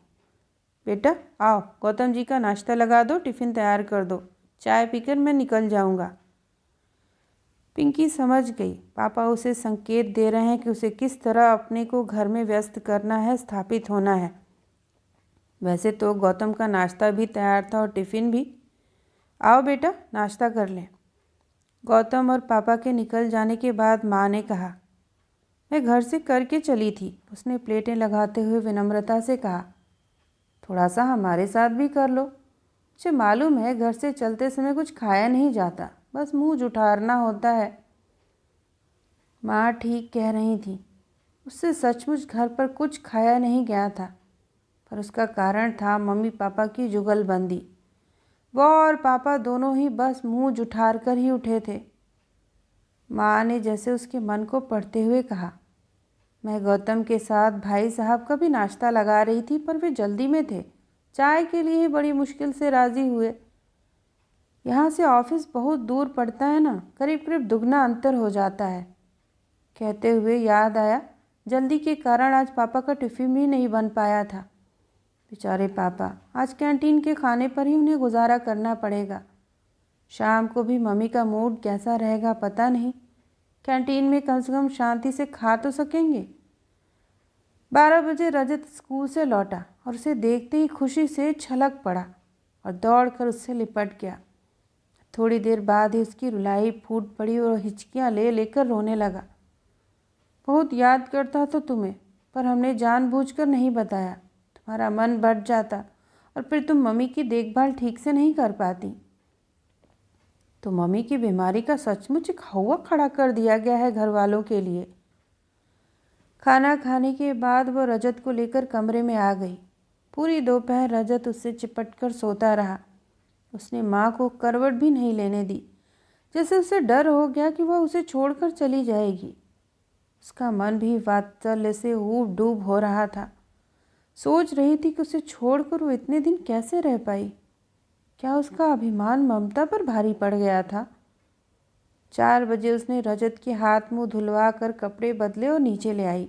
बेटा आओ, गौतम जी का नाश्ता लगा दो, टिफ़िन तैयार कर दो, चाय पीकर मैं निकल जाऊंगा। पिंकी समझ गई, पापा उसे संकेत दे रहे हैं कि उसे किस तरह अपने को घर में व्यस्त करना है, स्थापित होना है। वैसे तो गौतम का नाश्ता भी तैयार था और टिफ़िन भी। आओ बेटा नाश्ता कर लें। गौतम और पापा के निकल जाने के बाद माँ ने कहा, मैं घर से करके चली थी। उसने प्लेटें लगाते हुए विनम्रता से कहा, थोड़ा सा हमारे साथ भी कर लो। मुझे मालूम है घर से चलते समय कुछ खाया नहीं जाता, बस मुंह जुठारना होता है। माँ ठीक कह रही थी। उससे सचमुच घर पर कुछ खाया नहीं गया था, पर उसका कारण था मम्मी पापा की जुगलबंदी। वो और पापा दोनों ही बस मुंह जुठार कर ही उठे थे। माँ ने जैसे उसके मन को पढ़ते हुए कहा, मैं गौतम के साथ भाई साहब का भी नाश्ता लगा रही थी, पर वे जल्दी में थे। चाय के लिए ही बड़ी मुश्किल से राज़ी हुए। यहाँ से ऑफिस बहुत दूर पड़ता है ना, करीब करीब दुगना अंतर हो जाता है। कहते हुए याद आया, जल्दी के कारण आज पापा का टिफ़िन भी नहीं बन पाया था। बेचारे पापा, आज कैंटीन के खाने पर ही उन्हें गुजारा करना पड़ेगा। शाम को भी मम्मी का मूड कैसा रहेगा पता नहीं। कैंटीन में कम से कम शांति से खा तो सकेंगे। 12 बजे रजत स्कूल से लौटा और उसे देखते ही खुशी से छलक पड़ा और दौड़कर उससे लिपट गया। थोड़ी देर बाद ही उसकी रुलाई फूट पड़ी और हिचकियाँ ले लेकर रोने लगा। बहुत याद करता तो तुम्हें, पर हमने जानबूझकर नहीं बताया। तुम्हारा मन बढ़ जाता और फिर तुम मम्मी की देखभाल ठीक से नहीं कर पाती। तो मम्मी की बीमारी का सचमुच एक हौवा खड़ा कर दिया गया है घर वालों के लिए। खाना खाने के बाद वो रजत को लेकर कमरे में आ गई। पूरी दोपहर रजत उससे चिपट कर सोता रहा। उसने माँ को करवट भी नहीं लेने दी, जैसे उसे डर हो गया कि वह उसे छोड़कर चली जाएगी। उसका मन भी वात्सल्य से ऊब डूब हो रहा था। सोच रही थी कि उसे छोड़कर वो इतने दिन कैसे रह पाई। क्या उसका अभिमान ममता पर भारी पड़ गया था? 4 बजे उसने रजत के हाथ मुंह धुलवा कर कपड़े बदले और नीचे ले आई।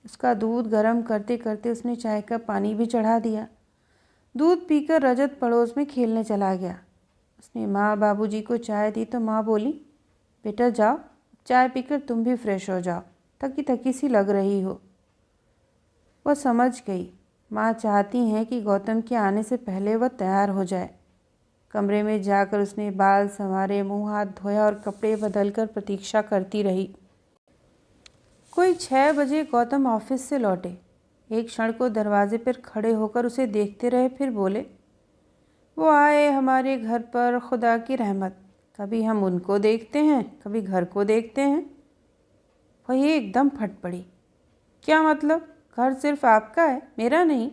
उसका दूध गर्म करते करते उसने चाय का पानी भी चढ़ा दिया। दूध पीकर रजत पड़ोस में खेलने चला गया। उसने माँ बाबूजी को चाय दी तो माँ बोली, बेटा जाओ, चाय पीकर तुम भी फ्रेश हो जाओ, थकी थकी सी लग रही हो। वह समझ गई, माँ चाहती हैं कि गौतम के आने से पहले वह तैयार हो जाए। कमरे में जाकर उसने बाल संवारे, मुंह हाथ धोया और कपड़े बदलकर प्रतीक्षा करती रही। कोई 6 बजे गौतम ऑफिस से लौटे। एक क्षण को दरवाजे पर खड़े होकर उसे देखते रहे, फिर बोले, वो आए हमारे घर पर, खुदा की रहमत। कभी हम उनको देखते हैं, कभी घर को देखते हैं। वह एकदम फट पड़ी। क्या मतलब? घर सिर्फ आपका है, मेरा नहीं?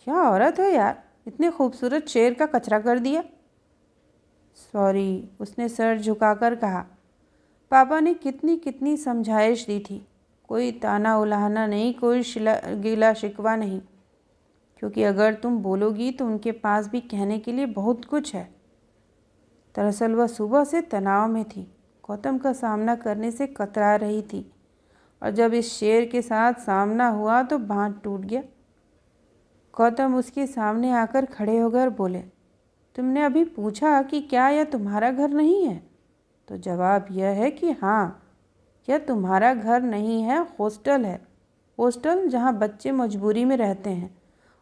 क्या औरत है यार, इतने खूबसूरत शेर का कचरा कर दिया। सॉरी, उसने सर झुकाकर कहा। पापा ने कितनी कितनी समझाइश दी थी। कोई ताना उलाहना नहीं, कोई गिला शिकवा नहीं, क्योंकि अगर तुम बोलोगी तो उनके पास भी कहने के लिए बहुत कुछ है। दरअसल वह सुबह से तनाव में थी, गौतम का सामना करने से कतरा रही थी, और जब इस शेर के साथ सामना हुआ तो बांध टूट गया। गौतम उसके सामने आकर खड़े होकर बोले, तुमने अभी पूछा कि क्या यह तुम्हारा घर नहीं है? तो जवाब यह है कि हाँ, यह तुम्हारा घर नहीं है, हॉस्टल है। हॉस्टल जहाँ बच्चे मजबूरी में रहते हैं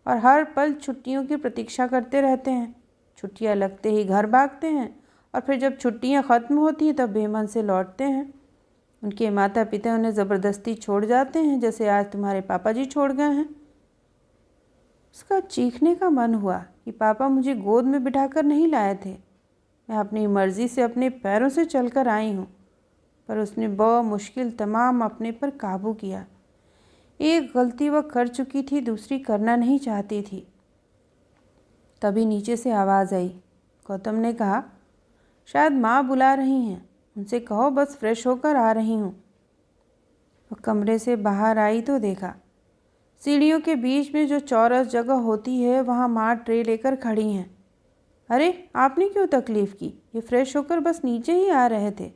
और हर पल छुट्टियों की प्रतीक्षा करते रहते हैं। छुट्टियाँ लगते ही घर भागते हैं और फिर जब छुट्टियाँ ख़त्म होती हैं तब बेमन से लौटते हैं। उनके माता पिता उन्हें ज़बरदस्ती छोड़ जाते हैं, जैसे आज तुम्हारे पापा जी छोड़ गए हैं। उसका चीखने का मन हुआ कि पापा मुझे गोद में बिठाकर नहीं लाए थे। मैं अपनी मर्ज़ी से अपने पैरों से चलकर आई हूँ। पर उसने मुश्किल तमाम अपने पर काबू किया। एक गलती वह कर चुकी थी, दूसरी करना नहीं चाहती थी। तभी नीचे से आवाज़ आई। गौतम ने कहा, शायद माँ बुला रही हैं, उनसे कहो बस फ्रेश होकर आ रही हूँ। वह कमरे से बाहर आई तो देखा, सीढ़ियों के बीच में जो चौरस जगह होती है वहाँ माँ ट्रे लेकर खड़ी हैं। अरे आपने क्यों तकलीफ़ की? ये फ्रेश होकर बस नीचे ही आ रहे थे।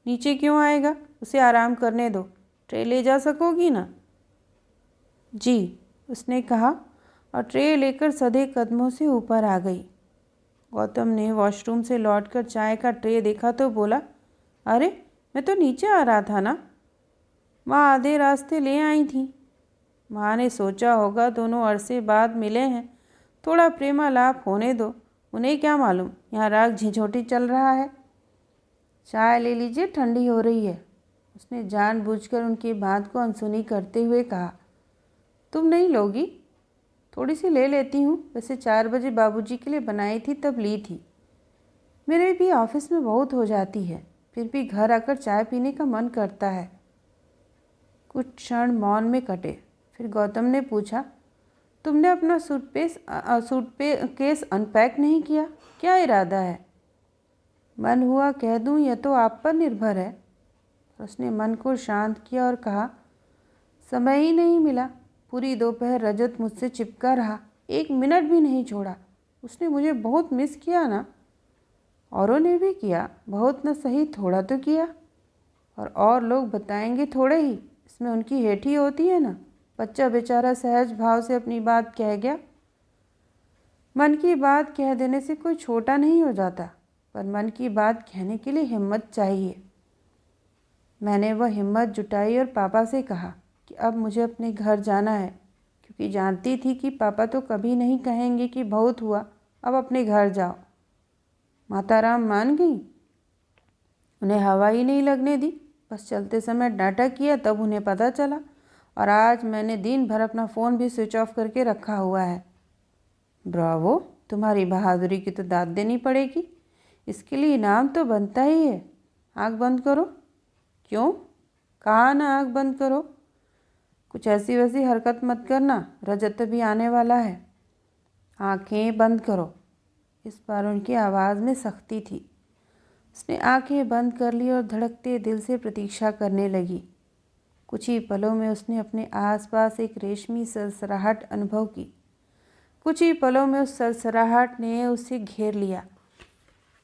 नीचे क्यों आएगा? उसे आराम करने दो, ट्रे ले जा सकोगी ना? जी, उसने कहा और ट्रे लेकर सधे कदमों से ऊपर आ गई। गौतम ने वॉशरूम से लौटकर चाय का ट्रे देखा तो बोला, अरे मैं तो नीचे आ रहा था ना। माँ आधे रास्ते ले आई थी। माँ ने सोचा होगा दोनों अरसे बाद मिले हैं, थोड़ा प्रेमालाप होने दो, उन्हें क्या मालूम यहाँ राग झिझोटी चल रहा है। चाय ले लीजिए, ठंडी हो रही है। उसने जानबूझकर उनकी बात को अनसुनी करते हुए कहा, तुम नहीं लोगी? थोड़ी सी ले लेती हूँ, वैसे 4 बजे बाबूजी के लिए बनाई थी तब ली थी। मेरे भी ऑफिस में बहुत हो जाती है, फिर भी घर आकर चाय पीने का मन करता है। कुछ क्षण मौन में कटे। फिर गौतम ने पूछा, तुमने अपना सूटकेस अनपैक नहीं किया? क्या इरादा है? मन हुआ कह दूं, यह तो आप पर निर्भर है। उसने मन को शांत किया और कहा, समय ही नहीं मिला। पूरी दोपहर रजत मुझसे चिपका रहा, 1 मिनट भी नहीं छोड़ा। उसने मुझे बहुत मिस किया ना। औरों ने भी किया, बहुत न सही थोड़ा तो किया। और लोग बताएंगे थोड़े ही, इसमें उनकी हेठी होती है ना। बच्चा बेचारा सहज भाव से अपनी बात कह गया। मन की बात कह देने से कोई छोटा नहीं हो जाता, पर मन की बात कहने के लिए हिम्मत चाहिए। मैंने वह हिम्मत जुटाई और पापा से कहा कि अब मुझे अपने घर जाना है, क्योंकि जानती थी कि पापा तो कभी नहीं कहेंगे कि बहुत हुआ, अब अपने घर जाओ। माताराम मान गई। उन्हें हवा ही नहीं लगने दी। बस चलते समय डांटा किया, तब उन्हें पता चला। और आज मैंने दिन भर अपना फ़ोन भी स्विच ऑफ करके रखा हुआ है। ब्रावो, तुम्हारी बहादुरी की तो दाद देनी पड़ेगी। इसके लिए इनाम तो बनता ही है। आँख बंद करो। क्यों? कहा ना आँख बंद करो। कुछ ऐसी वैसी हरकत मत करना, रजत भी आने वाला है। आँखें बंद करो। इस बार उनकी आवाज़ में सख्ती थी। उसने आंखें बंद कर ली और धड़कते दिल से प्रतीक्षा करने लगी। कुछ ही पलों में उसने अपने आसपास एक रेशमी सरसराहट अनुभव की। कुछ ही पलों में उस सरसराहट ने उसे घेर लिया।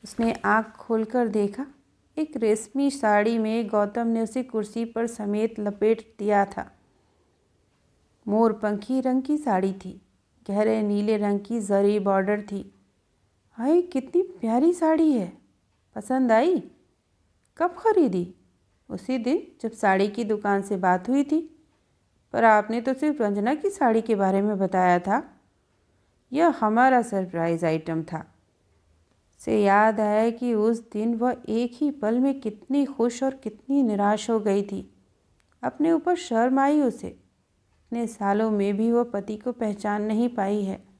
उसने आंख खोलकर देखा, एक रेशमी साड़ी में गौतम ने उसे कुर्सी पर समेत लपेट दिया था। मोरपंखी रंग की साड़ी थी, गहरे नीले रंग की जरी बॉर्डर थी। हाय, कितनी प्यारी साड़ी है। पसंद आई? कब खरीदी? उसी दिन जब साड़ी की दुकान से बात हुई थी। पर आपने तो सिर्फ रंजना की साड़ी के बारे में बताया था। यह हमारा सरप्राइज आइटम था। से याद आया कि उस दिन वह एक ही पल में कितनी खुश और कितनी निराश हो गई थी। अपने ऊपर शर्म आई उसे। इतने सालों में भी वह पति को पहचान नहीं पाई है।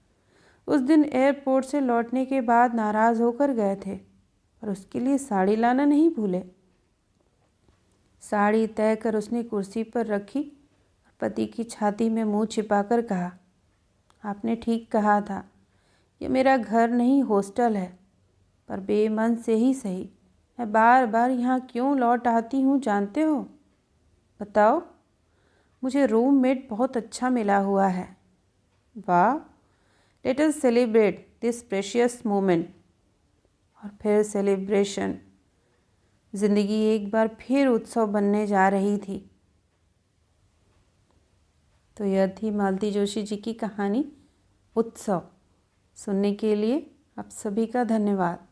उस दिन एयरपोर्ट से लौटने के बाद नाराज़ होकर गए थे, पर उसके लिए साड़ी लाना नहीं भूले। साड़ी तय कर उसने कुर्सी पर रखी और पति की छाती में मुंह छिपाकर कहा, आपने ठीक कहा था, ये मेरा घर नहीं हॉस्टल है। पर बेमन से ही सही, मैं बार बार यहाँ क्यों लौट आती हूँ जानते हो? बताओ। मुझे रूममेट बहुत अच्छा मिला हुआ है। वाह, let us celebrate this precious moment. और फिर सेलिब्रेशन। ज़िंदगी एक बार फिर उत्सव बनने जा रही थी। तो यह थी मालती जोशी जी की कहानी उत्सव। सुनने के लिए आप सभी का धन्यवाद।